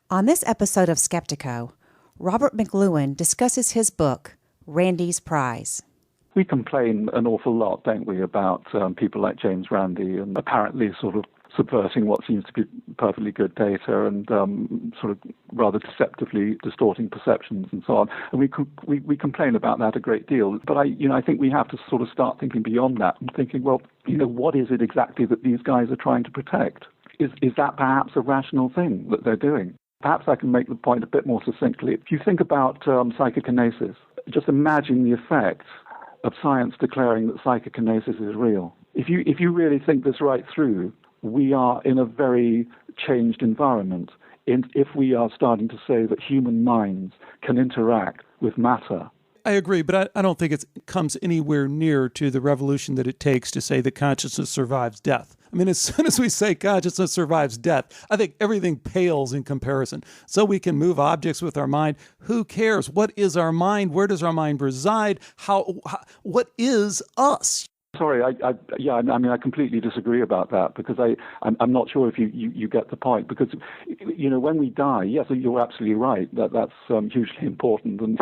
On this episode of Skeptiko, Robert McLuhan discusses his book, Randi's Prize. We complain an awful lot, don't we, about people like James Randi and apparently sort of subverting what seems to be perfectly good data and sort of rather deceptively distorting perceptions and so on. And we complain about that a great deal. But I think we have to sort of start thinking beyond that and thinking, well, what is it exactly that these guys are trying to protect? Is that perhaps a rational thing that they're doing? Perhaps I can make the point a bit more succinctly. If you think about psychokinesis, just imagine the effect of science declaring that psychokinesis is real. If you really think this right through, we are in a very changed environment. If we are starting to say that human minds can interact with matter. I agree, but I don't think it comes anywhere near to the revolution that it takes to say that consciousness survives death. I mean, as soon as we say consciousness survives death, I think everything pales in comparison. So we can move objects with our mind. Who cares? What is our mind? Where does our mind reside? What is us? Sorry, I completely disagree about that because I'm not sure if you get the point. Because, when we die, yes, you're absolutely right. That's hugely important and,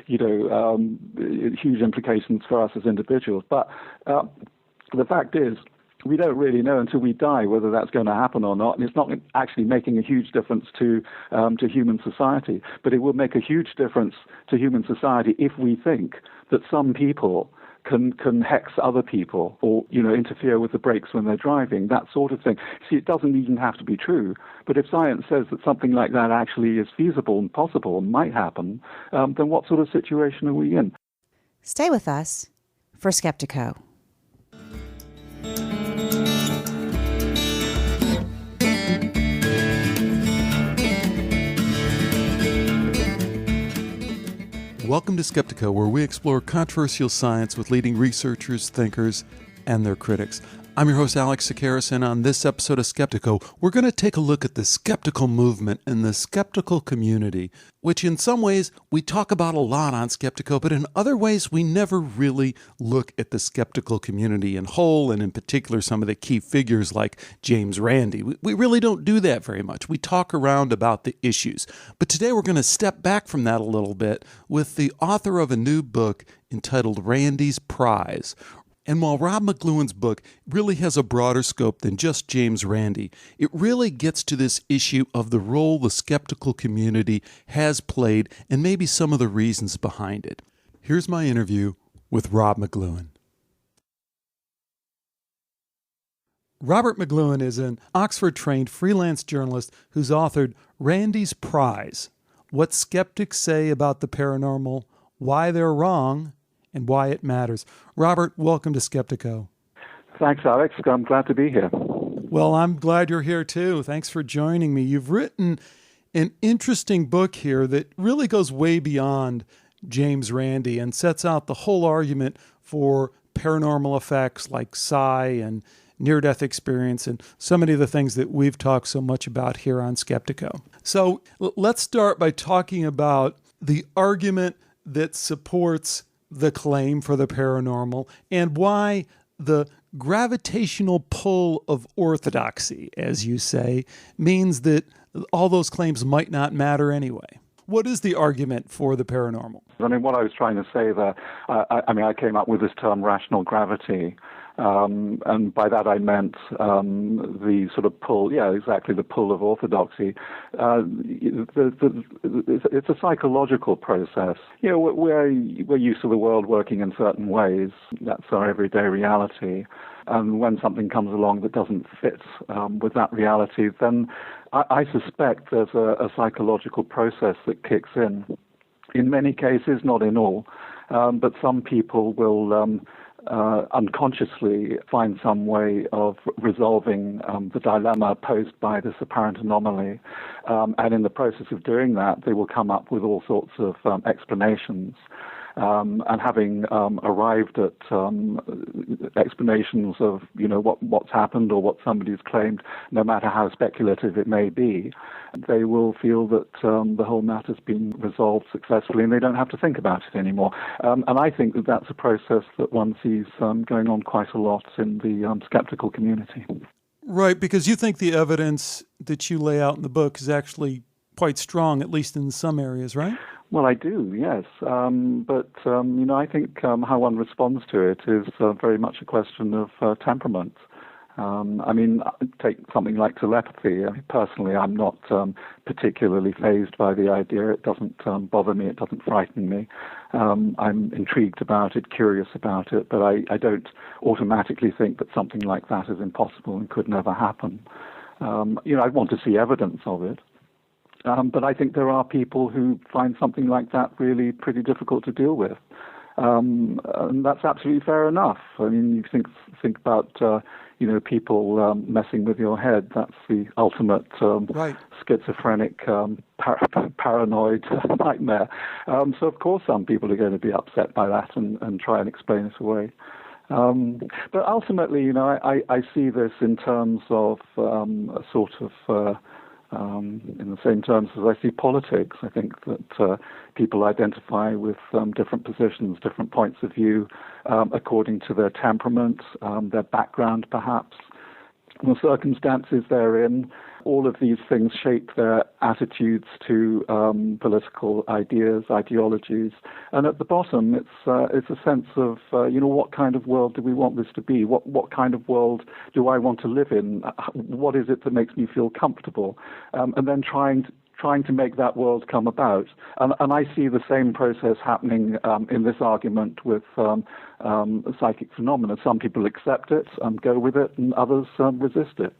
huge implications for us as individuals. But the fact is, we don't really know until we die whether that's going to happen or not, and it's not actually making a huge difference to human society. But it will make a huge difference to human society if we think that some people can hex other people or, interfere with the brakes when they're driving, that sort of thing. See, it doesn't even have to be true. But if science says that something like that actually is feasible and possible and might happen, then what sort of situation are we in? Stay with us for Skeptiko. Welcome to Skeptiko, where we explore controversial science with leading researchers, thinkers, and their critics. I'm your host, Alex Tsakiris, and on this episode of Skeptiko, we're going to take a look at the skeptical movement and the skeptical community, which in some ways we talk about a lot on Skeptiko, but in other ways we never really look at the skeptical community in whole, and in particular some of the key figures like James Randi. We really don't do that very much. We talk around about the issues. But today we're going to step back from that a little bit with the author of a new book entitled Randi's Prize. And while Rob McLuhan's book really has a broader scope than just James Randi, it really gets to this issue of the role the skeptical community has played and maybe some of the reasons behind it. Here's my interview with Rob McLuhan. Robert McLuhan is an Oxford-trained freelance journalist who's authored Randi's Prize: What Skeptics Say About the Paranormal, Why They're Wrong, and Why It Matters. Robert, welcome to Skeptiko. Thanks, Alex. I'm glad to be here. Well, I'm glad you're here too. Thanks for joining me. You've written an interesting book here that really goes way beyond James Randi and sets out the whole argument for paranormal effects like psi and near-death experience and so many of the things that we've talked so much about here on Skeptiko. So let's start by talking about the argument that supports the claim for the paranormal and why the gravitational pull of orthodoxy, as you say, means that all those claims might not matter anyway. What is the argument for the paranormal? I mean, what I was trying to say there, I came up with this term rational gravity. And by that I meant the sort of pull, the pull of orthodoxy. It's a psychological process. We're used to the world working in certain ways. That's our everyday reality. And when something comes along that doesn't fit with that reality, then I suspect there's a psychological process that kicks in. In many cases, not in all, but some people will unconsciously find some way of resolving the dilemma posed by this apparent anomaly. And in the process of doing that, they will come up with all sorts of explanations. And having arrived at explanations of, what's happened or what somebody's claimed, no matter how speculative it may be, they will feel that the whole matter's been resolved successfully and they don't have to think about it anymore. And I think that that's a process that one sees going on quite a lot in the skeptical community. Right, because you think the evidence that you lay out in the book is actually quite strong, at least in some areas, right? Well, I do, yes. I think how one responds to it is very much a question of temperament. Take something like telepathy. Personally, I'm not particularly fazed by the idea. It doesn't bother me. It doesn't frighten me. I'm intrigued about it, curious about it, but I don't automatically think that something like that is impossible and could never happen. I want to see evidence of it. But I think there are people who find something like that really pretty difficult to deal with. And that's absolutely fair enough. You think about people messing with your head. That's the ultimate right. schizophrenic, paranoid nightmare. So of course some people are going to be upset by that and try and explain it away. But ultimately, I see this in terms of a sort of in the same terms as I see politics. I think that people identify with different positions, different points of view, according to their temperament, their background perhaps, the circumstances they're in. All of these things shape their attitudes to political ideas, ideologies. And at the bottom, it's a sense of, what kind of world do we want this to be? What kind of world do I want to live in? What is it that makes me feel comfortable? And then trying to make that world come about. And I see the same process happening in this argument with psychic phenomena. Some people accept it and go with it, and others resist it.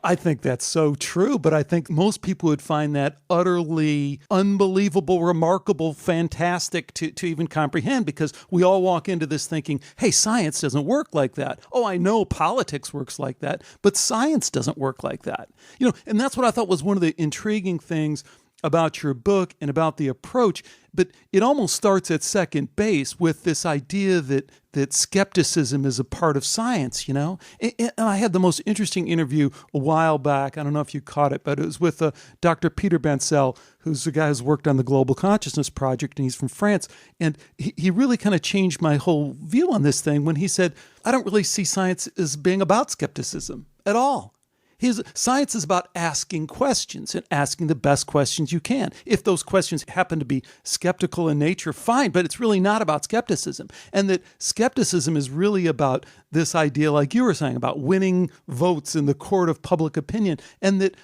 I think that's so true, but I think most people would find that utterly unbelievable, remarkable, fantastic to even comprehend, because we all walk into this thinking, hey, science doesn't work like that. Oh, I know politics works like that, but science doesn't work like that. And that's what I thought was one of the intriguing things about your book and about the approach, but it almost starts at second base with this idea that skepticism is a part of science, And I had the most interesting interview a while back. I don't know if you caught it, but it was with Dr. Peter Bancel, who's the guy who's worked on the Global Consciousness Project, and he's from France. And he really kind of changed my whole view on this thing when he said, I don't really see science as being about skepticism at all. Science is about asking questions and asking the best questions you can. If those questions happen to be skeptical in nature, fine, but it's really not about skepticism. And that skepticism is really about this idea, like you were saying, about winning votes in the court of public opinion, and that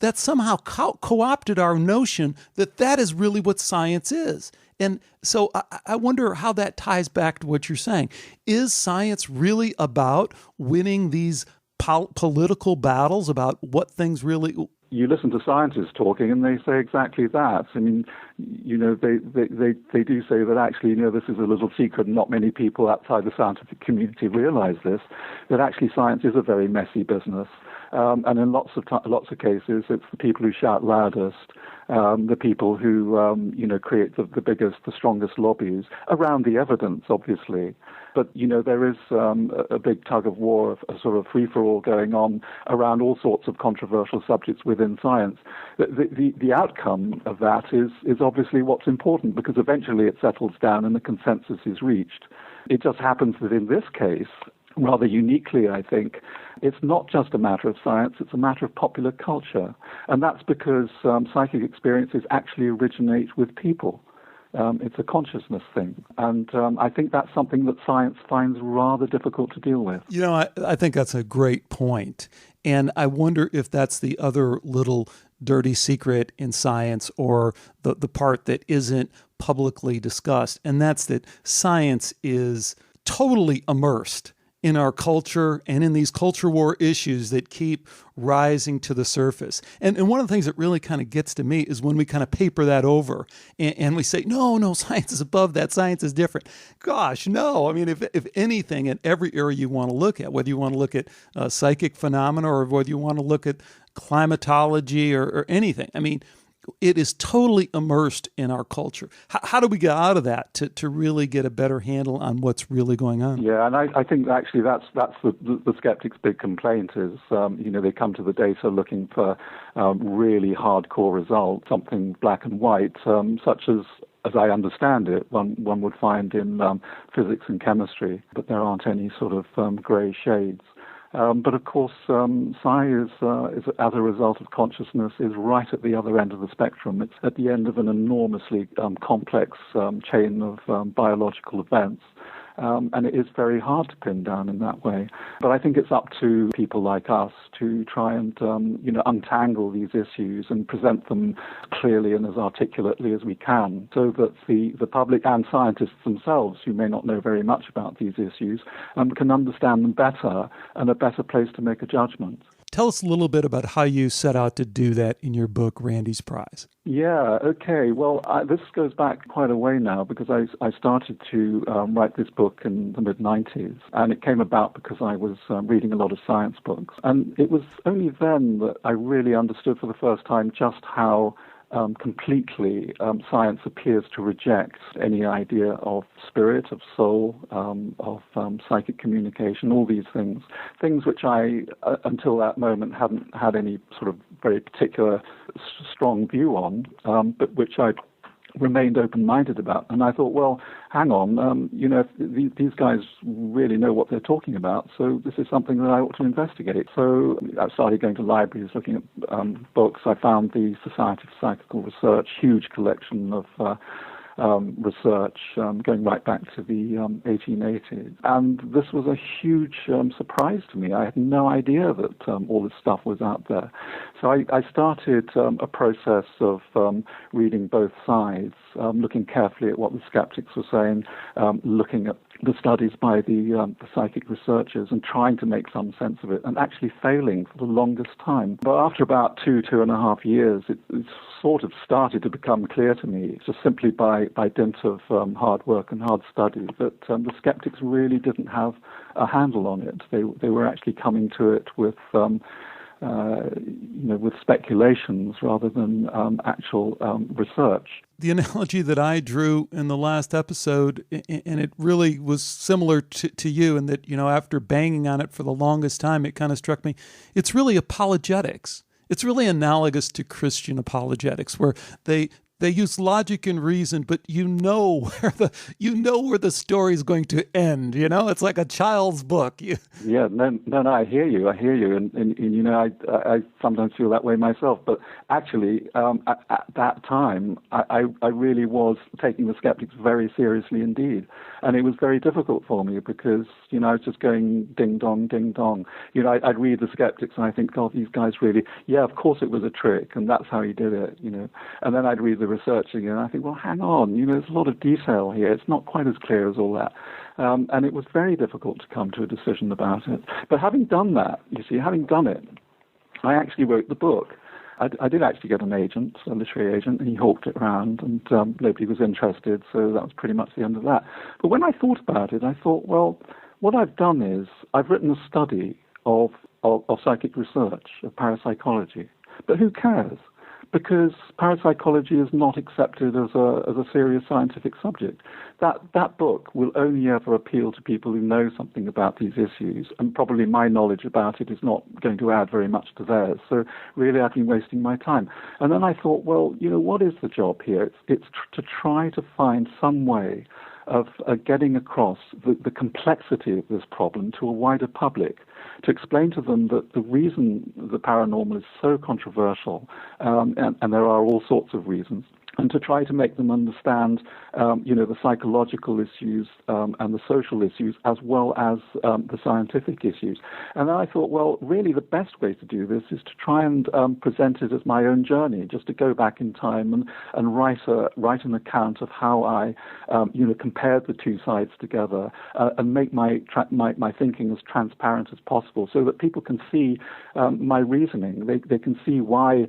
that somehow co-opted our notion that is really what science is. And so I wonder how that ties back to what you're saying. Is science really about winning these political battles about what things really... You listen to scientists talking and they say exactly that. They do say that actually, this is a little secret and not many people outside the scientific community realize this, that actually science is a very messy business. And in lots of cases, it's the people who shout loudest, the people who, create the biggest, the strongest lobbies around the evidence, obviously. But, there is a big tug of war, a sort of free-for-all going on around all sorts of controversial subjects within science. The outcome of that is obviously what's important, because eventually it settles down and the consensus is reached. It just happens that in this case, rather uniquely, I think, it's not just a matter of science, it's a matter of popular culture. And that's because psychic experiences actually originate with people. It's a consciousness thing. And I think that's something that science finds rather difficult to deal with. I think that's a great point. And I wonder if that's the other little dirty secret in science, or the part that isn't publicly discussed. And that's that science is totally immersed in our culture and in these culture war issues that keep rising to the surface. And one of the things that really kind of gets to me is when we kind of paper that over and we say, no, science is above that, science is different. Gosh, no. If anything, in every area you want to look at, whether you want to look at psychic phenomena or whether you want to look at climatology or anything, it is totally immersed in our culture. How do we get out of that to really get a better handle on what's really going on? Yeah, and I think actually that's the skeptics' big complaint is, they come to the data looking for really hardcore results, something black and white, such as I understand it, one would find in physics and chemistry, but there aren't any sort of grey shades. But of course, psi is, as a result of consciousness, is right at the other end of the spectrum. It's at the end of an enormously complex chain of biological events. And it is very hard to pin down in that way. But I think it's up to people like us to try and, untangle these issues and present them clearly and as articulately as we can, so that the public and scientists themselves, who may not know very much about these issues, can understand them better and a better place to make a judgment. Tell us a little bit about how you set out to do that in your book, Randi's Prize. Yeah, okay. Well, this goes back quite a way now, because I started to write this book in the mid-90s, and it came about because I was reading a lot of science books. And it was only then that I really understood for the first time just how completely science appears to reject any idea of spirit, of soul, of psychic communication, all these things which I, until that moment, hadn't had any sort of very particular strong view on, but which I remained open-minded about. And I thought, well, hang on, these guys really know what they're talking about, so this is something that I ought to investigate. So I started going to libraries, looking at books. I found the Society for Psychical Research, huge collection of research going right back to the 1880s. And this was a huge surprise to me. I had no idea that all this stuff was out there. So I started a process of reading both sides, looking carefully at what the skeptics were saying, looking at the studies by the psychic researchers and trying to make some sense of it, and actually failing for the longest time. But after about 2.5 years, it sort of started to become clear to me, just simply by dint of hard work and hard study, that the skeptics really didn't have a handle on it. They were actually coming to it with with speculations rather than actual research. The analogy that I drew in the last episode, and it really was similar to you, in that, after banging on it for the longest time, it kind of struck me, it's really apologetics. It's really analogous to Christian apologetics, where they use logic and reason, but you know where the story is going to end. It's like a child's book. Yeah, no, I hear you, and I sometimes feel that way myself. But actually, at that time, I really was taking the skeptics very seriously indeed, and it was very difficult for me because I was just going ding dong, ding dong. I'd read the skeptics and I think, God, these guys really, yeah, of course it was a trick, and that's how he did it. And then I'd read the researching, and I think, well, hang on, there's a lot of detail here. It's not quite as clear as all that. And it was very difficult to come to a decision about it. But having done that, having done it, I actually wrote the book. I did actually get an agent, a literary agent, and he hawked it around, and nobody was interested, so that was pretty much the end of that. But when I thought about it, I thought, well, what I've done is I've written a study of psychic research, of parapsychology. But who cares? Because parapsychology is not accepted as a serious scientific subject. That book will only ever appeal to people who know something about these issues, and probably my knowledge about it is not going to add very much to theirs. So really, I've been wasting my time. And then I thought, well, what is the job here? It's to try to find some way of getting across the complexity of this problem to a wider public, to explain to them that the reason the paranormal is so controversial, and there are all sorts of reasons, and to try to make them understand, the psychological issues and the social issues, as well as the scientific issues. And then I thought, well, really the best way to do this is to try and present it as my own journey, just to go back in time and write an account of how I, compared the two sides together, and make my thinking as transparent as possible, so that people can see my reasoning. They can see why.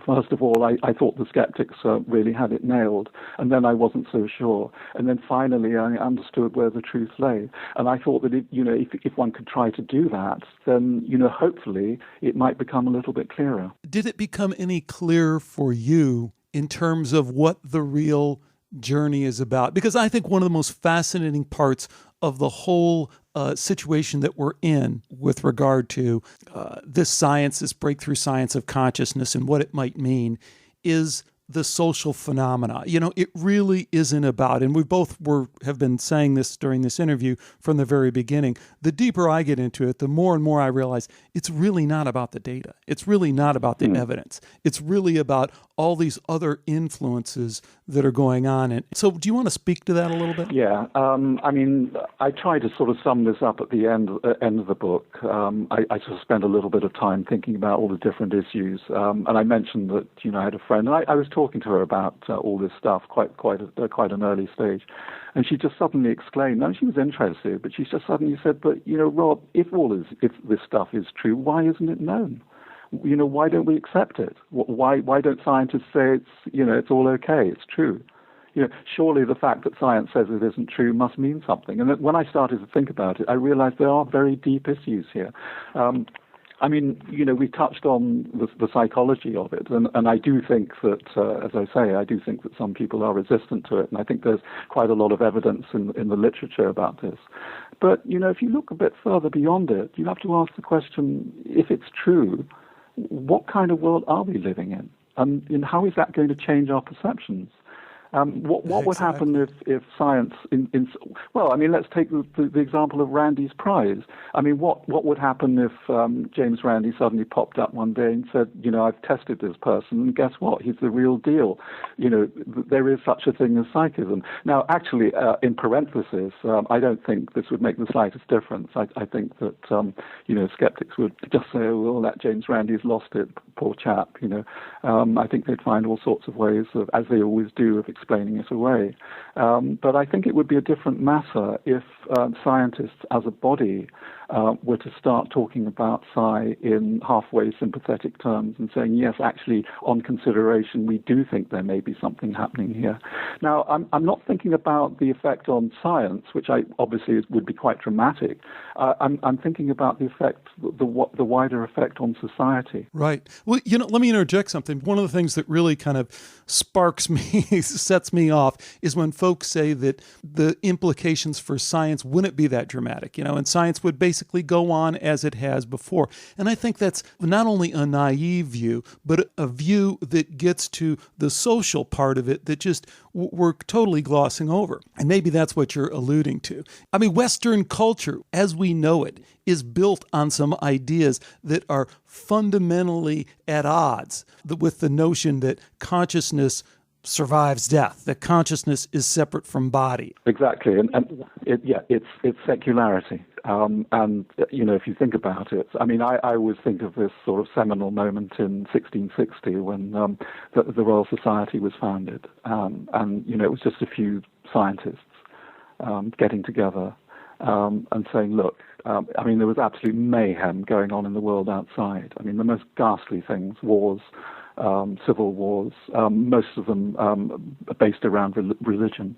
First of all, I thought the skeptics really had it nailed, and then I wasn't so sure. And then finally, I understood where the truth lay. And I thought that if one could try to do that, then hopefully it might become a little bit clearer. Did it become any clearer for you in terms of what the real journey is about? Because I think one of the most fascinating parts of the whole situation that we're in with regard to this science, this breakthrough science of consciousness and what it might mean, is the social phenomena. It really isn't about, and we both have been saying this during this interview from the very beginning, the deeper I get into it, the more and more I realize it's really not about the data. It's really not about the evidence. It's really about all these other influences that are going on. And so do you want to speak to that a little bit? Yeah. I try to sort of sum this up at the end of the book. I sort of spent a little bit of time thinking about all the different issues. And I mentioned that, I had a friend, and I was talking to her about all this stuff quite an early stage. And she just suddenly exclaimed, and she was interested, but she just suddenly said, but, Rob, if this stuff is true, why isn't it known? Why don't we accept it? Why don't scientists say it's all okay, it's true? Surely the fact that science says it isn't true must mean something. And when I started to think about it, I realized there are very deep issues here. We touched on the psychology of it, and I do think that, as I say, I do think that some people are resistant to it, and I think there's quite a lot of evidence in the literature about this. But, if you look a bit further beyond it, you have to ask the question, if it's true, what kind of world are we living in? And how is that going to change our perceptions? What would happen if science let's take the example of Randi's prize. What would happen if James Randi suddenly popped up one day and said, I've tested this person, and guess what? He's the real deal. There is such a thing as psychism. Now, actually, in parenthesis, I don't think this would make the slightest difference. I think that, skeptics would just say, well, that James Randi's lost it, poor chap, I think they'd find all sorts of ways of, as they always do, of explaining it away. But I think it would be a different matter if scientists as a body were to start talking about psi in halfway sympathetic terms and saying, yes, actually, on consideration, we do think there may be something happening here. Now, I'm not thinking about the effect on science, which obviously would be quite dramatic. I'm thinking about the effect, the wider effect on society. Right. Well, let me interject something. One of the things that really kind of sparks me, sets me off, is when folks say that the implications for science wouldn't be that dramatic, and science would basically go on as it has before. And I think that's not only a naive view, but a view that gets to the social part of it that just we're totally glossing over. And maybe that's what you're alluding to. Western culture, as we know it, is built on some ideas that are fundamentally at odds with the notion that consciousness survives death, that consciousness is separate from body. Exactly, it's secularity. If you think about it, I always think of this sort of seminal moment in 1660 when the Royal Society was founded, it was just a few scientists getting together and saying, look, there was absolute mayhem going on in the world outside. The most ghastly things, wars, civil wars, most of them based around religion.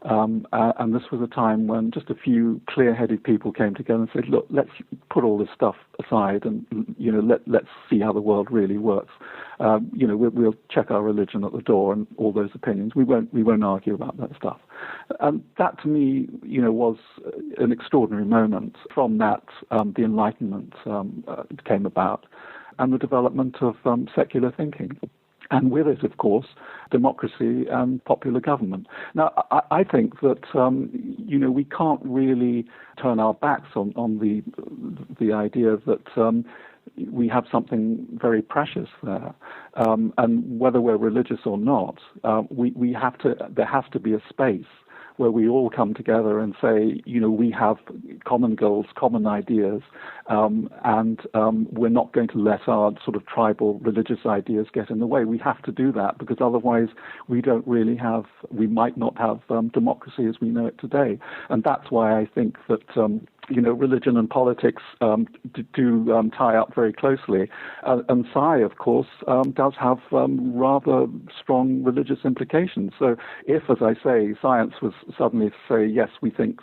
And this was a time when just a few clear-headed people came together and said, look, let's put all this stuff aside and, let's see how the world really works. We'll check our religion at the door and all those opinions. We won't argue about that stuff. And that, to me, was an extraordinary moment. From that, the Enlightenment came about, and the development of secular thinking. And with it, of course, democracy and popular government. Now, I think that, we can't really turn our backs on the idea that we have something very precious there. And whether we're religious or not, there has to be a space where we all come together and say, we have common goals, common ideas, and we're not going to let our sort of tribal religious ideas get in the way. We have to do that because otherwise we might not have democracy as we know it today. And that's why I think that religion and politics do tie up very closely. And psi, of course, does have rather strong religious implications. So if, as I say, science was suddenly to say, yes, we think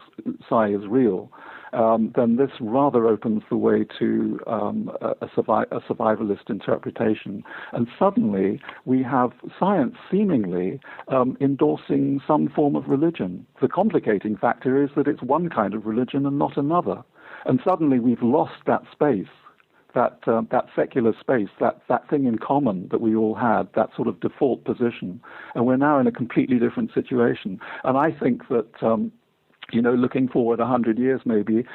psi is real, then this rather opens the way to a survivalist interpretation. And suddenly we have science seemingly endorsing some form of religion. The complicating factor is that it's one kind of religion and not another. And suddenly we've lost that space that secular space, that thing in common that we all had, that sort of default position. And we're now in a completely different situation. And I think that, looking forward 100 years maybe,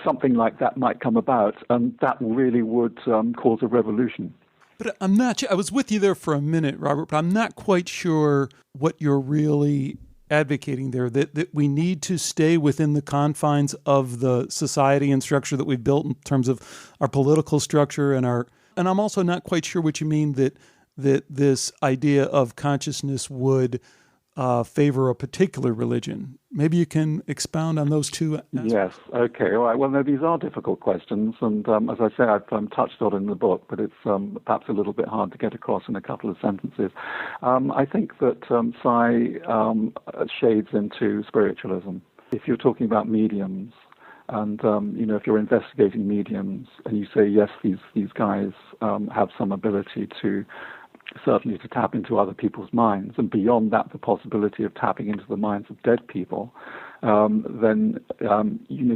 something like that might come about, and that really would cause a revolution. But I'm not sure. I was with you there for a minute, Robert, but I'm not quite sure what you're really advocating there, that we need to stay within the confines of the society and structure that we've built in terms of our political structure and I'm also not quite sure what you mean that this idea of consciousness would favor a particular religion. Maybe you can expound on those two aspects. Yes. Okay. All right. Well, no, these are difficult questions, and as I say, I've touched on it in the book, but it's perhaps a little bit hard to get across in a couple of sentences. I think that Psi shades into spiritualism. If you're talking about mediums, and if you're investigating mediums, and you say yes, these guys have some ability to. Certainly to tap into other people's minds, and beyond that, the possibility of tapping into the minds of dead people, then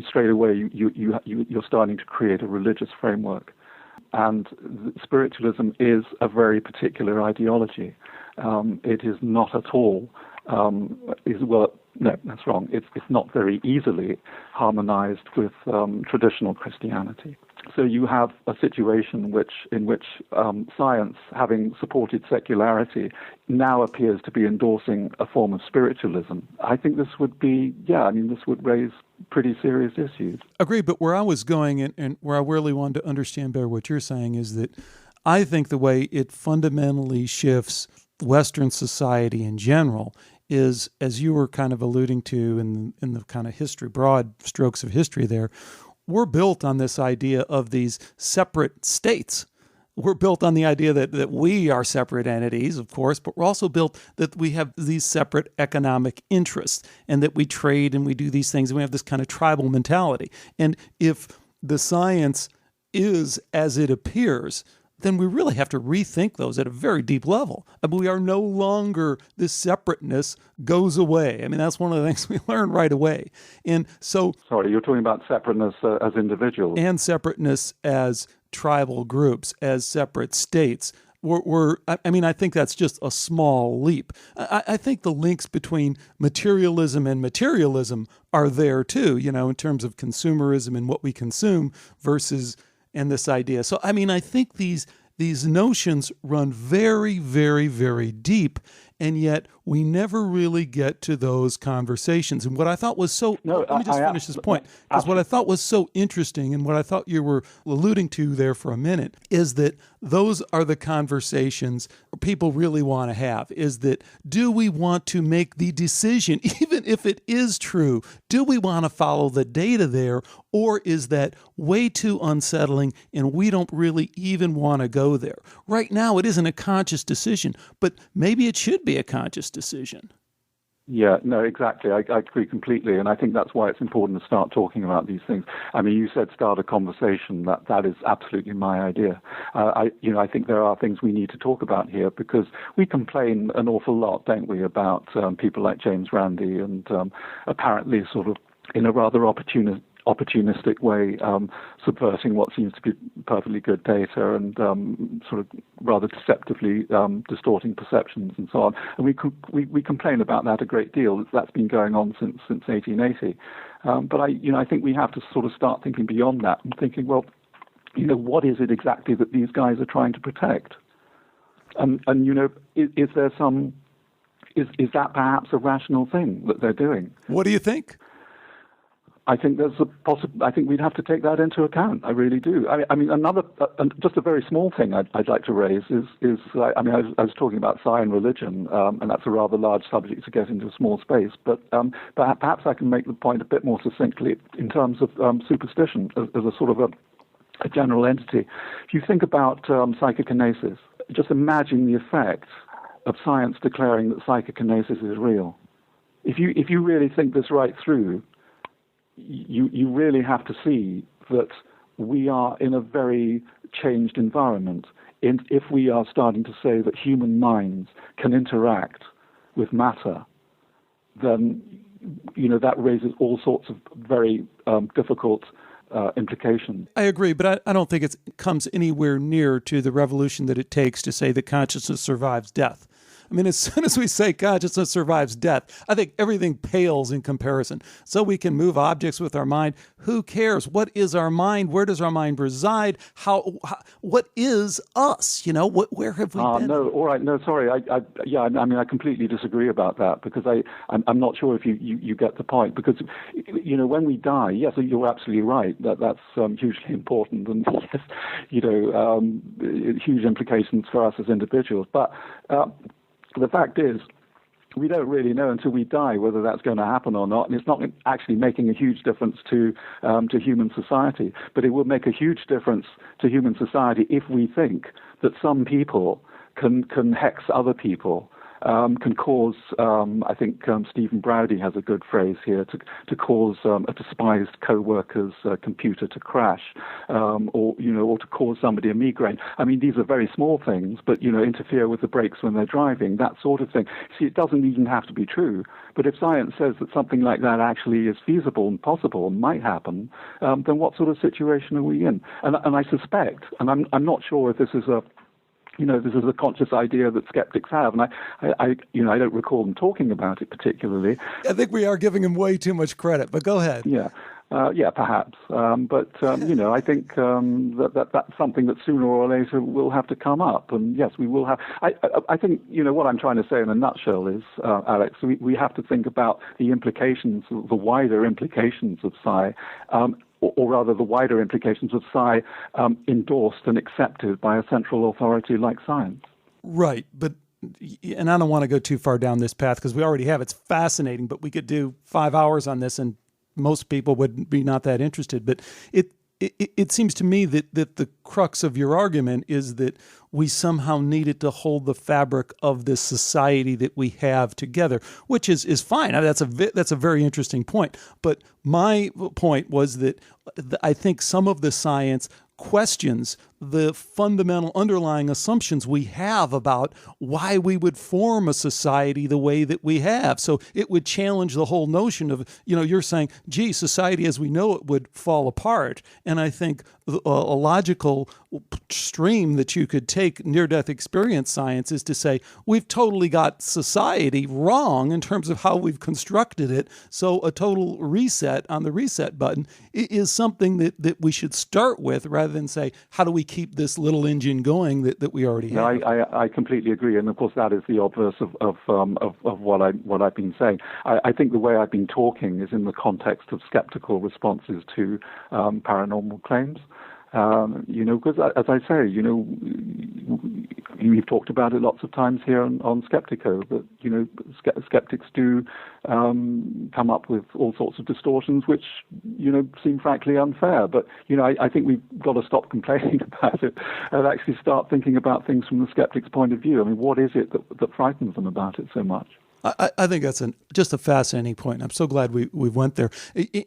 straight away you're starting to create a religious framework. And spiritualism is a very particular ideology. It is not at all, no, that's wrong. It's not very easily harmonized with traditional Christianity. So you have a situation in which science, having supported secularity, now appears to be endorsing a form of spiritualism. I think this would this would raise pretty serious issues. Agreed, but where I was going and where I really wanted to understand better what you're saying is that I think the way it fundamentally shifts Western society in general is, as you were kind of alluding to in the kind of history, broad strokes of history there, we're built on this idea of these separate states. We're built on the idea that we are separate entities, of course, but we're also built that we have these separate economic interests and that we trade and we do these things and we have this kind of tribal mentality. And if the science is as it appears, then we really have to rethink those at a very deep level. I mean, we are no longer, this separateness goes away. I mean, that's one of the things we learn right away. And so... Sorry, you're talking about separateness as individuals. And separateness as tribal groups, as separate states. I think that's just a small leap. I think the links between materialism and materialism are there too, in terms of consumerism and what we consume versus... and this idea. So, I think these notions run very, very, very deep, and yet we never really get to those conversations. And what I thought was so... let me just finish this point. Because what I thought was so interesting, and what I thought you were alluding to there for a minute, is that those are the conversations people really want to have, is that do we want to make the decision, even if it is true, do we want to follow the data there, or is that way too unsettling and we don't really even want to go there? Right now, it isn't a conscious decision, but maybe it should be a conscious decision. Yeah, no, exactly. I agree completely, and I think that's why it's important to start talking about these things. I mean, you said start a conversation. That is absolutely my idea. I think there are things we need to talk about here because we complain an awful lot, don't we, about people like James Randi and apparently sort of in a rather opportunistic way, subverting what seems to be perfectly good data and sort of rather deceptively distorting perceptions and so on. And we complain about that a great deal. That's been going on since 1880. But I think we have to sort of start thinking beyond that and thinking, well, what is it exactly that these guys are trying to protect? And is there some? Is that perhaps a rational thing that they're doing? What do you think? I think there's I think we'd have to take that into account. I really do. I mean, just a very small thing I'd like to raise is I was talking about psi and religion, and that's a rather large subject to get into a small space. But perhaps I can make the point a bit more succinctly in terms of superstition as a sort of a general entity. If you think about psychokinesis, just imagine the effect of science declaring that psychokinesis is real. If you really think this right through, you really have to see that we are in a very changed environment. If we are starting to say that human minds can interact with matter, then that raises all sorts of very difficult implications. I agree, but I don't think it comes anywhere near to the revolution that it takes to say that consciousness survives death. I mean, as soon as we say consciousness survives death, I think everything pales in comparison. So we can move objects with our mind. Who cares? What is our mind? Where does our mind reside? What is us? Where have we been? No, all right. No, sorry. I completely disagree about that, because I'm not sure if you get the point. Because, when we die, yes, you're absolutely right. That's hugely important, and yes, huge implications for us as individuals. But the fact is, we don't really know until we die whether that's going to happen or not, and it's not actually making a huge difference to human society. But it will make a huge difference to human society if we think that some people can hex other people, can cause. I think Stephen Browdy has a good phrase here, to cause a despised co-worker's computer to crash, or to cause somebody a migraine. I mean, these are very small things, but interfere with the brakes when they're driving, that sort of thing. See, it doesn't even have to be true. But if science says that something like that actually is feasible and possible and might happen, then what sort of situation are we in? And I suspect, and I'm not sure if this is a conscious idea that skeptics have, and I don't recall them talking about it particularly. I think we are giving him way too much credit, but go ahead. Yeah, perhaps. I think that's something that sooner or later will have to come up, and yes, we will have. I think what I'm trying to say in a nutshell is, Alex, we have to think about the implications, the wider implications of psi. Or rather, the wider implications of psi endorsed and accepted by a central authority like science. Right, and I don't want to go too far down this path because we already have. It's fascinating, but we could do 5 hours on this, and most people would be not that interested. But it seems to me that the crux of your argument is that we somehow needed to hold the fabric of this society that we have together, which is fine. I mean, that's a very interesting point. But my point was that I think some of the science questions the fundamental underlying assumptions we have about why we would form a society the way that we have. So it would challenge the whole notion of, you're saying, gee, society as we know it would fall apart. And I think a logical stream that you could take near-death experience science is to say, we've totally got society wrong in terms of how we've constructed it. So a total reset on the reset button is something that we should start with rather than say, how do we keep this little engine going that we already have? No, I completely agree, and of course that is the obverse of what I've been saying. I think the way I've been talking is in the context of skeptical responses to paranormal claims. Because as I say, we've talked about it lots of times here on Skeptiko, that skeptics do come up with all sorts of distortions which seem frankly unfair. But I think we've got to stop complaining about it and actually start thinking about things from the skeptic's point of view. I mean, what is it that frightens them about it so much? I think that's just a fascinating point. I'm so glad we went there.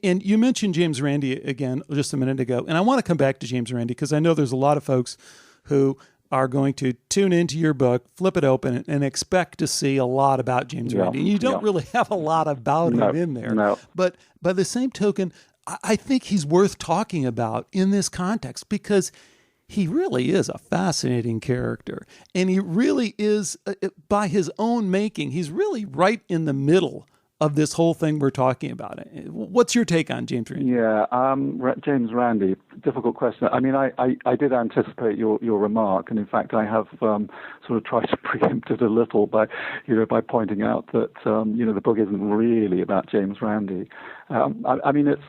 And you mentioned James Randi again just a minute ago, and I want to come back to James Randi because I know there's a lot of folks who are going to tune into your book, flip it open, and expect to see a lot about James Randi. And you don't really have a lot about him in there. No. But by the same token, I think he's worth talking about in this context because he really is a fascinating character. And he really is, by his own making, he's really right in the middle of this whole thing we're talking about. What's your take on James Randi? Yeah, James Randi, difficult question. I mean, I did anticipate your remark, and in fact, I have sort of tried to preempt it a little by pointing out that the book isn't really about James Randi. I mean, it's.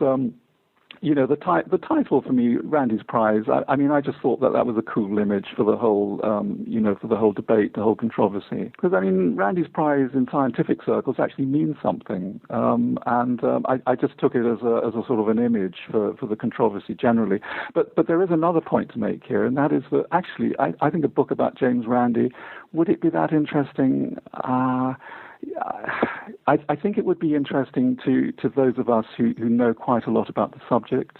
The title for me, Randi's Prize. I just thought that was a cool image for the whole, for the whole debate, the whole controversy. Because Randi's Prize in scientific circles actually means something, and I just took it as a sort of an image for the controversy generally. But there is another point to make here, and that is that actually I think a book about James Randi, would it be that interesting? I think it would be interesting to those of us who know quite a lot about the subject.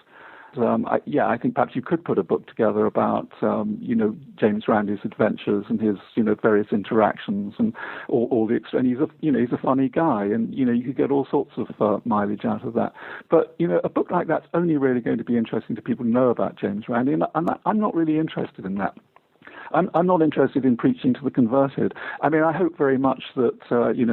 I think perhaps you could put a book together about, James Randi's adventures and his, various interactions and all the and he's a funny guy, and you could get all sorts of mileage out of that. But a book like that's only really going to be interesting to people who know about James Randi, and I'm not really interested in that. I'm not interested in preaching to the converted. I mean, I hope very much that,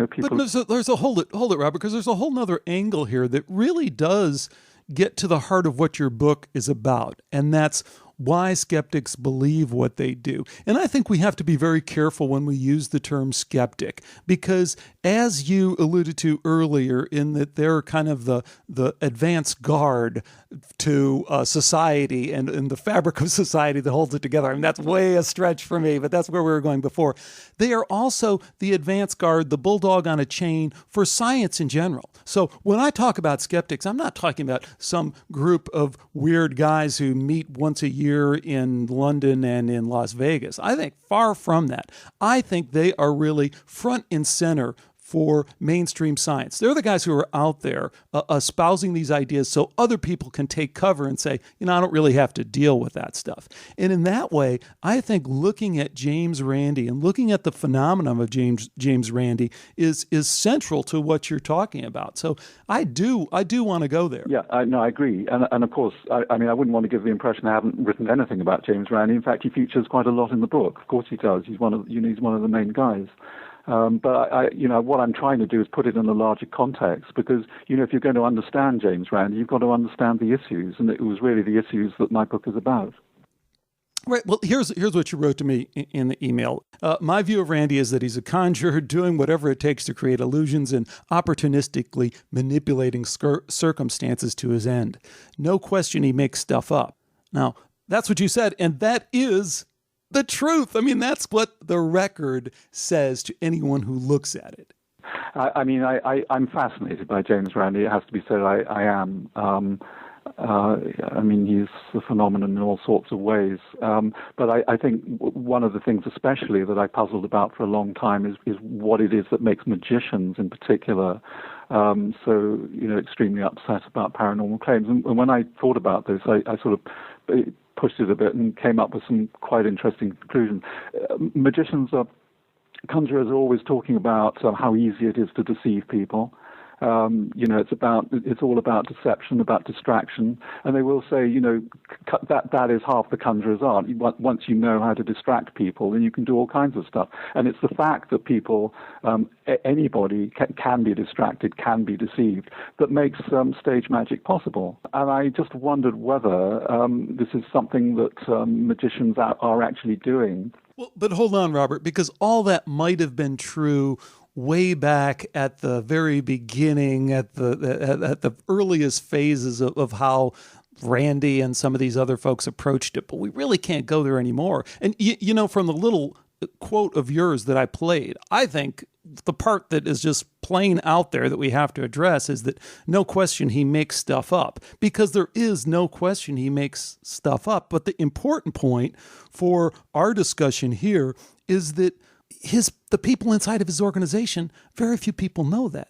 people... But there's a hold it, Robert, because there's a whole nother angle here that really does get to the heart of what your book is about, and that's why skeptics believe what they do. And I think we have to be very careful when we use the term skeptic, because as you alluded to earlier, in that they're kind of the advance guard to society and the fabric of society that holds it together. I mean, that's way a stretch for me, but that's where we were going before. They are also the advance guard, the bulldog on a chain for science in general. So when I talk about skeptics, I'm not talking about some group of weird guys who meet once a year in London and in Las Vegas. I think far from that. I think they are really front and center for mainstream science. They're the guys who are out there espousing these ideas so other people can take cover and say, I don't really have to deal with that stuff. And in that way, I think looking at James Randi and looking at the phenomenon of James Randi is central to what you're talking about. So I do want to go there. Yeah, I agree. And of course, I mean, I wouldn't want to give the impression I haven't written anything about James Randi. In fact, he features quite a lot in the book. Of course he does. He's one of the main guys. But what I'm trying to do is put it in a larger context, because, if you're going to understand James Randi, you've got to understand the issues, and it was really the issues that my book is about. Right. Well, here's what you wrote to me in the email. My view of Randi is that he's a conjurer doing whatever it takes to create illusions and opportunistically manipulating circumstances to his end. No question he makes stuff up. Now, that's what you said, and that is the truth. I mean, that's what the record says to anyone who looks at it. I'm fascinated by James Randi. It has to be said, I am. I mean, he's a phenomenon in all sorts of ways. But I think one of the things especially that I puzzled about for a long time is what it is that makes magicians in particular so extremely upset about paranormal claims. And when I thought about this, I sort of pushed it a bit and came up with some quite interesting conclusions. Conjurers are always talking about how easy it is to deceive people. It's all about deception, about distraction, and they will say, that is half the conjurer's art. Once you know how to distract people, then you can do all kinds of stuff. And it's the fact that people, anybody can be distracted, can be deceived, that makes stage magic possible. And I just wondered whether this is something that magicians are actually doing. Well, but hold on, Robert, because all that might have been true way back at the very beginning, at the earliest phases of how Randi and some of these other folks approached it, but we really can't go there anymore. And from the little quote of yours that I played, I think the part that is just plain out there that we have to address is that no question he makes stuff up, because there is no question he makes stuff up. But the important point for our discussion here is that the people inside of his organization, very few people know that.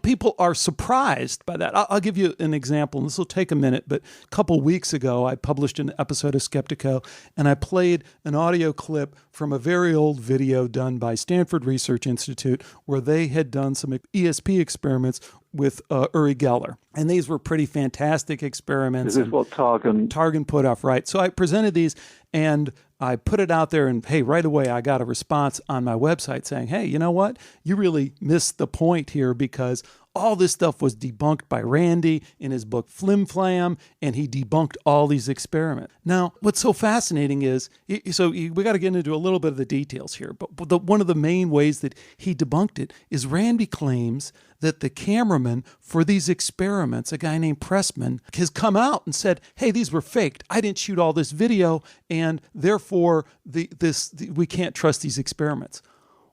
People are surprised by that. I'll give you an example, and this will take a minute, but a couple weeks ago, I published an episode of Skeptiko, and I played an audio clip from a very old video done by Stanford Research Institute, where they had done some ESP experiments with Uri Geller. And these were pretty fantastic experiments. This is what Targan put off, right? So I presented these, and I put it out there, and hey, right away I got a response on my website saying, hey, you know what? You really missed the point here, because all this stuff was debunked by Randi in his book Flim Flam, and he debunked all these experiments. Now, what's so fascinating is, we got to get into a little bit of the details here, but one of the main ways that he debunked it is Randi claims that the cameraman for these experiments, a guy named Pressman, has come out and said, hey, these were faked. I didn't shoot all this video, and therefore we can't trust these experiments.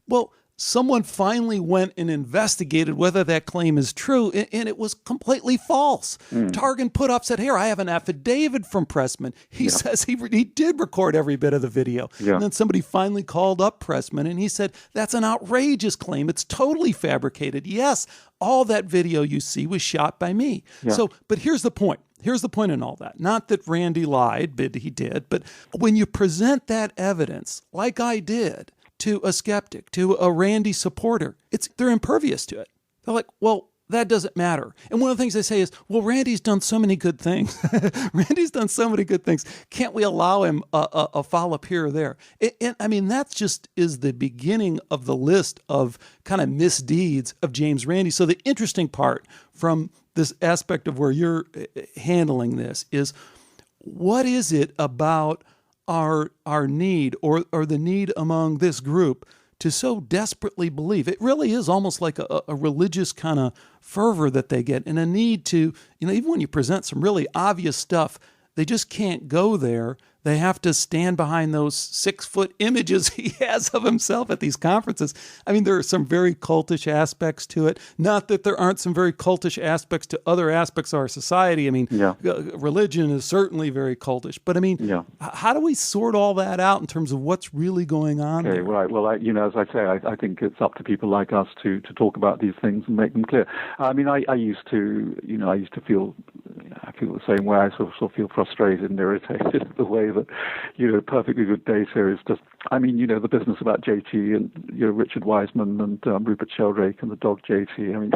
Well, someone finally went and investigated whether that claim is true, and it was completely false. Targan put up, said, here, I have an affidavit from Pressman. He says he did record every bit of the video. And then somebody finally called up Pressman, and he said, that's an outrageous claim. It's totally fabricated. Yes, all that video you see was shot by me. So, but here's the point. Here's the point in all that. Not that Randi lied, but he did. But when you present that evidence, like I did, to a skeptic, to a Randi supporter, they're impervious to it. They're like, well, that doesn't matter. And one of the things they say is, well, Randy's done so many good things. Randy's done so many good things. Can't we allow him a follow-up here or there? And I mean, that just is the beginning of the list of kind of misdeeds of James Randi. So the interesting part from this aspect of where you're handling this is, what is it about our need or the need among this group to so desperately believe? It really is almost like a religious kind of fervor that they get, and a need to, even when you present some really obvious stuff, they just can't go there. They have to stand behind those 6-foot images he has of himself at these conferences. I mean, there are some very cultish aspects to it. Not that there aren't some very cultish aspects to other aspects of our society. I mean, religion is certainly very cultish. But I mean, how do we sort all that out in terms of what's really going on there? Right. Well, as I say, I think it's up to people like us to talk about these things and make them clear. I mean, I used to feel, I feel the same way. I sort of feel frustrated and irritated at the way that, perfectly good data is just, I mean, the business about JT and, Richard Wiseman and Rupert Sheldrake and the dog JT. I mean,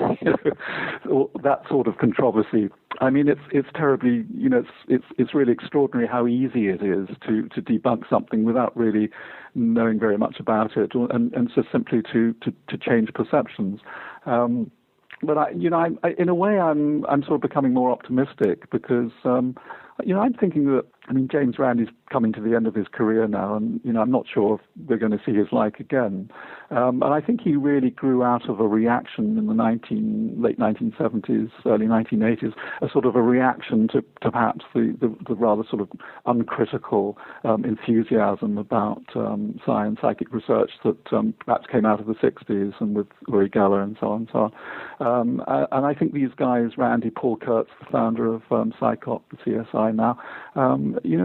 that sort of controversy. I mean, it's terribly, it's really extraordinary how easy it is to debunk something without really knowing very much about it, and so simply to change perceptions. But in a way, I'm sort of becoming more optimistic because, I'm thinking that, I mean, James Randi's coming to the end of his career now, and, I'm not sure if we're going to see his like again. And I think he really grew out of a reaction in the late 1970s, early 1980s, a sort of a reaction to perhaps the rather sort of uncritical enthusiasm about science, psychic research that perhaps came out of the 60s and with Uri Geller and so on and so on. And I think these guys, Randi, Paul Kurtz, the founder of SCICOP, the CSI now,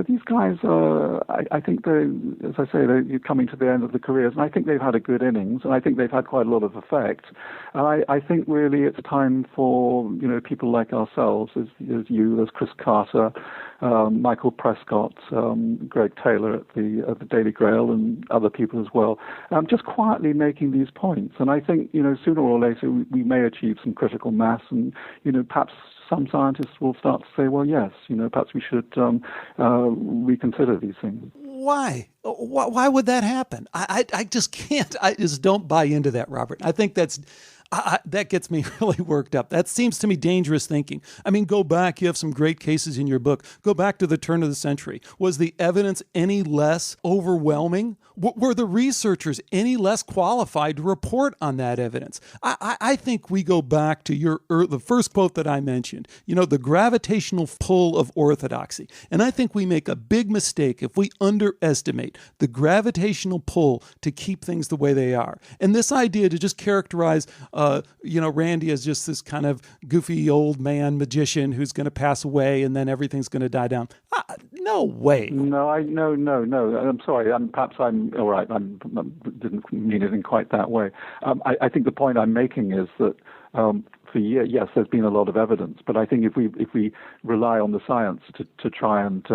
these guys are, I think they, as I say, they're coming to the end of the careers, and I think they've had a good innings, and I think they've had quite a lot of effect. And I think really it's time for, people like ourselves, as you, as Chris Carter, Michael Prescott, Greg Taylor at the Daily Grail, and other people as well, just quietly making these points. And I think, sooner or later we may achieve some critical mass, and, perhaps some scientists will start to say, well, yes, perhaps we should reconsider these things. Why? Why would that happen? I just can't. I just don't buy into that, Robert. I think that gets me really worked up. That seems to me dangerous thinking. I mean, go back. You have some great cases in your book. Go back to the turn of the century. Was the evidence any less overwhelming? Were the researchers any less qualified to report on that evidence? I think we go back to the first quote that I mentioned, the gravitational pull of orthodoxy. And I think we make a big mistake if we underestimate the gravitational pull to keep things the way they are. And this idea to just characterize Randi as just this kind of goofy old man magician who's going to pass away and then everything's going to die down. No way. No. I'm sorry. Perhaps I'm all right. I didn't mean it in quite that way. I think the point I'm making is that for years, yes, there's been a lot of evidence, but I think if we rely on the science to try and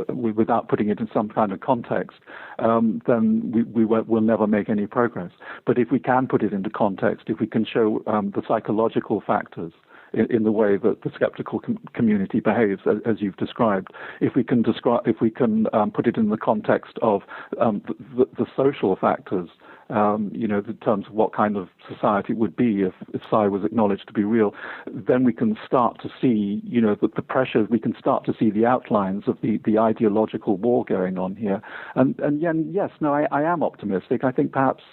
without putting it in some kind of context, then we'll never make any progress. But if we can put it into context, if we can show the psychological factors in the way that the skeptical community behaves, as you've described, if we can put it in the context of the social factors, in terms of what kind of society it would be if psi was acknowledged to be real, then we can start to see, the pressures, we can start to see the outlines of the ideological war going on here. And yes, I am optimistic. I think perhaps,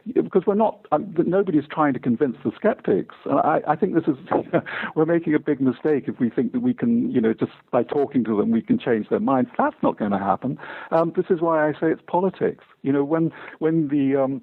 because nobody's trying to convince the skeptics. I think this is, we're making a big mistake if we think that we can, just by talking to them, we can change their minds. That's not going to happen. This is why I say it's politics. You know, when the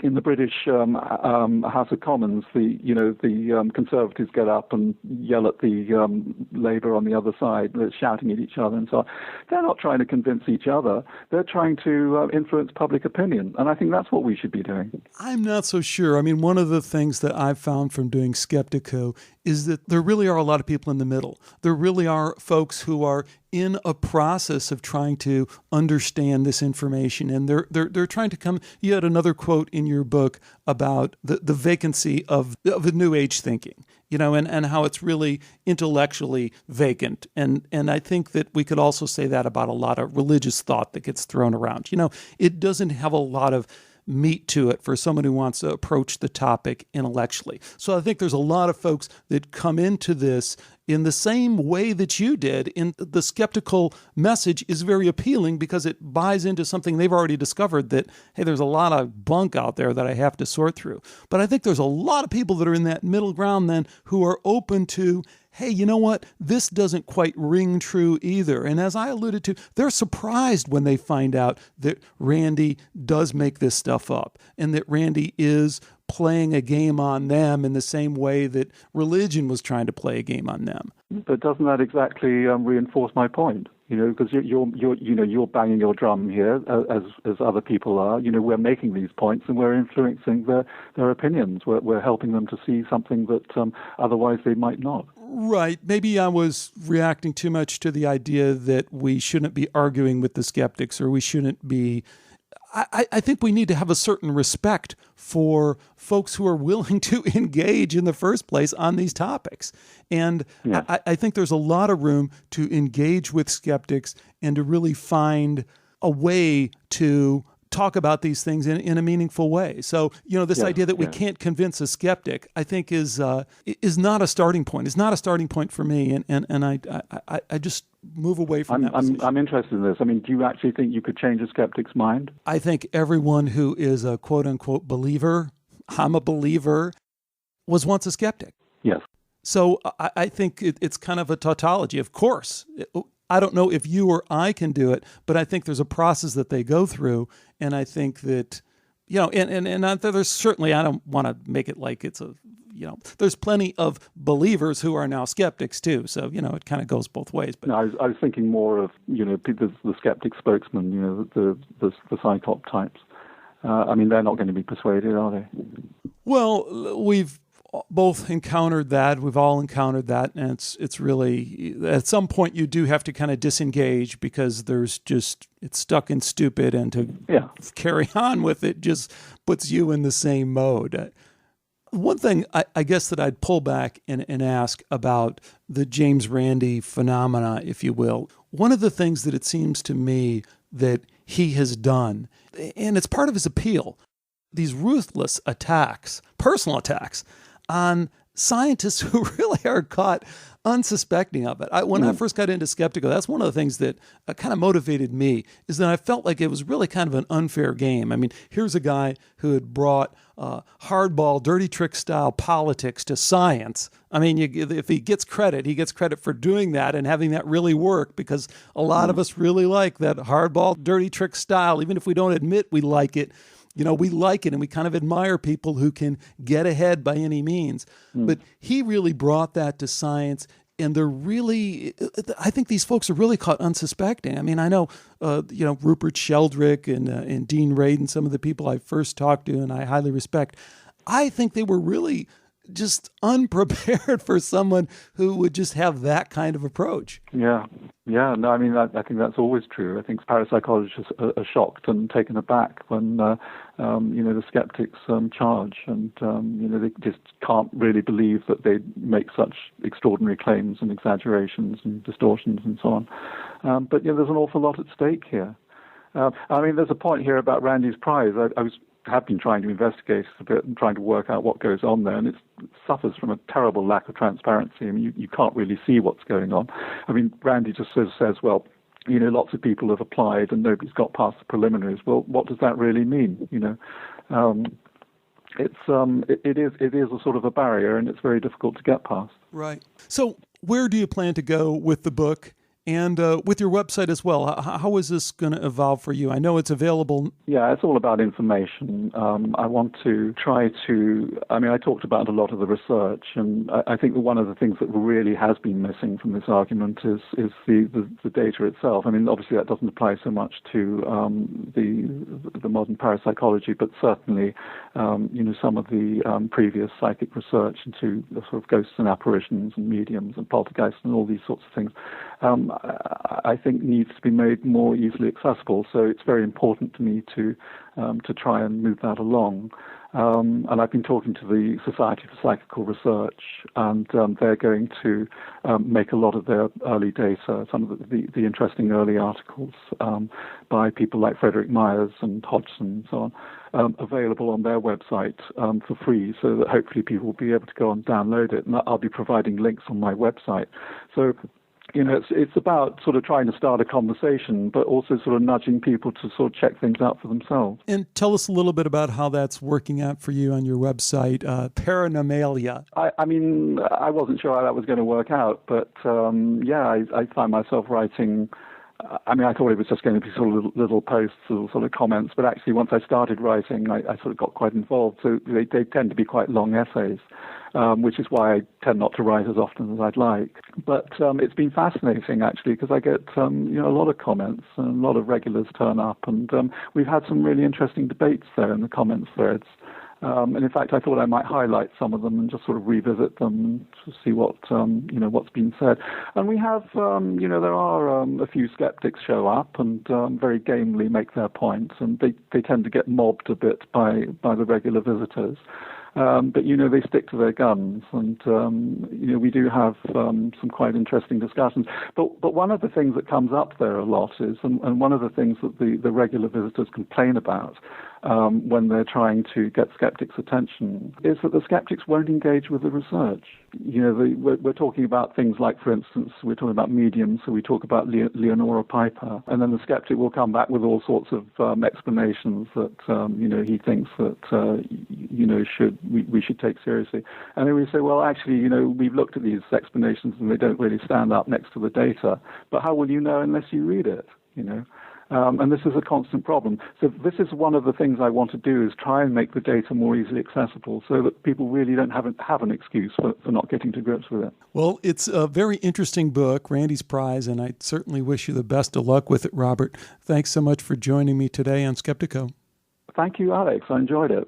in the British House of Commons, the Conservatives get up and yell at the Labour on the other side, they're shouting at each other and so on. They're not trying to convince each other. They're trying to influence public opinion, and I think that's what we should be doing. I'm not so sure. I mean, one of the things that I've found from doing Skeptiko is that there really are a lot of people in the middle. There really are folks who are in a process of trying to understand this information, and they're trying to come. You had another quote in your book about the vacancy of the New Age thinking, you know, and how it's really intellectually vacant. And I think that we could also say that about a lot of religious thought that gets thrown around. You know, it doesn't have a lot of meat to it for someone who wants to approach the topic intellectually. So I think there's a lot of folks that come into this in the same way that you did. In the skeptical message is very appealing because it buys into something they've already discovered, that, hey, there's a lot of bunk out there that I have to sort through. But I think there's a lot of people that are in that middle ground then who are open to, hey, you know what? This doesn't quite ring true either. And as I alluded to, they're surprised when they find out that Randi does make this stuff up and that Randi is playing a game on them in the same way that religion was trying to play a game on them. But doesn't that exactly reinforce my point? You know, because you're banging your drum here, as other people are. You know, we're making these points and we're influencing their opinions. We're helping them to see something that otherwise they might not. Right. Maybe I was reacting too much to the idea that we shouldn't be arguing with the skeptics, or we shouldn't be. I think we need to have a certain respect for folks who are willing to engage in the first place on these topics. And yeah. I think there's a lot of room to engage with skeptics and to really find a way to talk about these things in a meaningful way. So, you know, this idea that we can't convince a skeptic, I think is not a starting point. It's not a starting point for me. And I just move away from that position. I'm interested in this. I mean, do you actually think you could change a skeptic's mind? I think everyone who is a quote unquote believer, I'm a believer, was once a skeptic. Yes. So I think it's kind of a tautology. Of course, I don't know if you or I can do it, but I think there's a process that they go through. And I think that, you know, and there's certainly, I don't want to make it like it's a, you know, there's plenty of believers who are now skeptics too. So, you know, it kind of goes both ways. But no, I was thinking more of, you know, the skeptic spokesman, you know, the PsychoP types. I mean, they're not going to be persuaded, are they? Well, we've both encountered that. We've all encountered that. And it's really, at some point you do have to kind of disengage because there's just, it's stuck in stupid, and to carry on with it just puts you in the same mode. One thing I guess that I'd pull back and ask about the James Randi phenomena, if you will. One of the things that it seems to me that he has done, and it's part of his appeal, these ruthless attacks, personal attacks, on scientists who really are caught unsuspecting of it. When I first got into Skeptiko, that's one of the things that kind of motivated me, is that I felt like it was really kind of an unfair game. I mean, here's a guy who had brought hardball, dirty trick style politics to science. I mean, if he gets credit, he gets credit for doing that and having that really work, because a lot of us really like that hardball, dirty trick style, even if we don't admit we like it. You know, we like it, and we kind of admire people who can get ahead by any means. But he really brought that to science, and they're really, I think these folks are really caught unsuspecting. I mean, I know, you know, Rupert Sheldrake and Dean Radin, some of the people I first talked to and I highly respect. I think they were really just unprepared for someone who would just have that kind of approach. Yeah. No, I mean, I think that's always true. I think parapsychologists are shocked and taken aback when, you know, the skeptics charge, and, you know, they just can't really believe that they make such extraordinary claims and exaggerations and distortions and so on. But, you know, there's an awful lot at stake here. I mean, there's a point here about Randi's prize. I have been trying to investigate a bit and trying to work out what goes on there, and it suffers from a terrible lack of transparency. I mean, you can't really see what's going on. I mean, Randi just says, well, you know, lots of people have applied and nobody's got past the preliminaries. Well, what does that really mean? You know, it is a sort of a barrier, and it's very difficult to get past. Right. So where do you plan to go with the book? and with your website as well. How is this going to evolve for you? I know it's available. Yeah, it's all about information. I want to try to, I talked about a lot of the research, and I think that one of the things that really has been missing from this argument is the data itself. Obviously that doesn't apply so much to the modern parapsychology, but certainly, some of the previous psychic research into the sort of ghosts and apparitions and mediums and poltergeists and all these sorts of things, I think needs to be made more easily accessible. So it's very important to me to try and move that along. And I've been talking to the Society for Psychical Research, and they're going to make a lot of their early data, some of the interesting early articles by people like Frederick Myers and Hodgson and so on, available on their website for free, so that hopefully people will be able to go and download it. And I'll be providing links on my website. So it's about sort of trying to start a conversation, but also sort of nudging people to sort of check things out for themselves. And tell us a little bit about how that's working out for you on your website, Paranormalia. I wasn't sure how that was going to work out, but I find myself writing. I thought it was just going to be sort of little posts or sort of comments, but actually once I started writing, I sort of got quite involved. So they tend to be quite long essays, which is why I tend not to write as often as I'd like. But it's been fascinating, actually, because I get a lot of comments and a lot of regulars turn up, and we've had some really interesting debates there in the comments threads. And in fact, I thought I might highlight some of them and just sort of revisit them to see what's been said. And we have, there are a few skeptics show up and very gamely make their points, and they tend to get mobbed a bit by the regular visitors. But they stick to their guns, and we do have some quite interesting discussions. But one of the things that comes up there a lot is, and one of the things that the regular visitors complain about when they're trying to get skeptics' attention, is that the skeptics won't engage with the research. We're talking about things like, for instance, we're talking about mediums, so we talk about Leonora Piper, and then the skeptic will come back with all sorts of explanations that he thinks that we should take seriously. And then we say, well, actually, we've looked at these explanations and they don't really stand up next to the data. But how will you know unless you read it? And this is a constant problem. So this is one of the things I want to do, is try and make the data more easily accessible so that people really don't have an excuse for not getting to grips with it. Well, it's a very interesting book, Randi's Prize, and I certainly wish you the best of luck with it, Robert. Thanks so much for joining me today on Skeptiko. Thank you, Alex. I enjoyed it.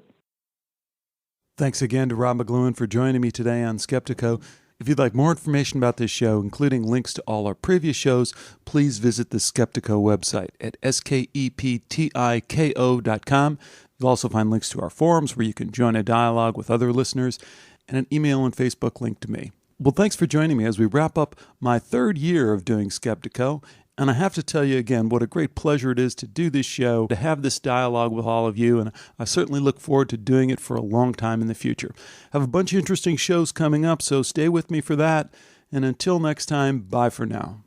Thanks again to Rob McLuhan for joining me today on Skeptiko. If you'd like more information about this show, including links to all our previous shows, please visit the Skeptiko website at skeptiko.com. You'll also find links to our forums where you can join a dialogue with other listeners, and an email and Facebook link to me. Well, thanks for joining me as we wrap up my third year of doing Skeptiko. And I have to tell you again what a great pleasure it is to do this show, to have this dialogue with all of you, and I certainly look forward to doing it for a long time in the future. I have a bunch of interesting shows coming up, so stay with me for that. And until next time, bye for now.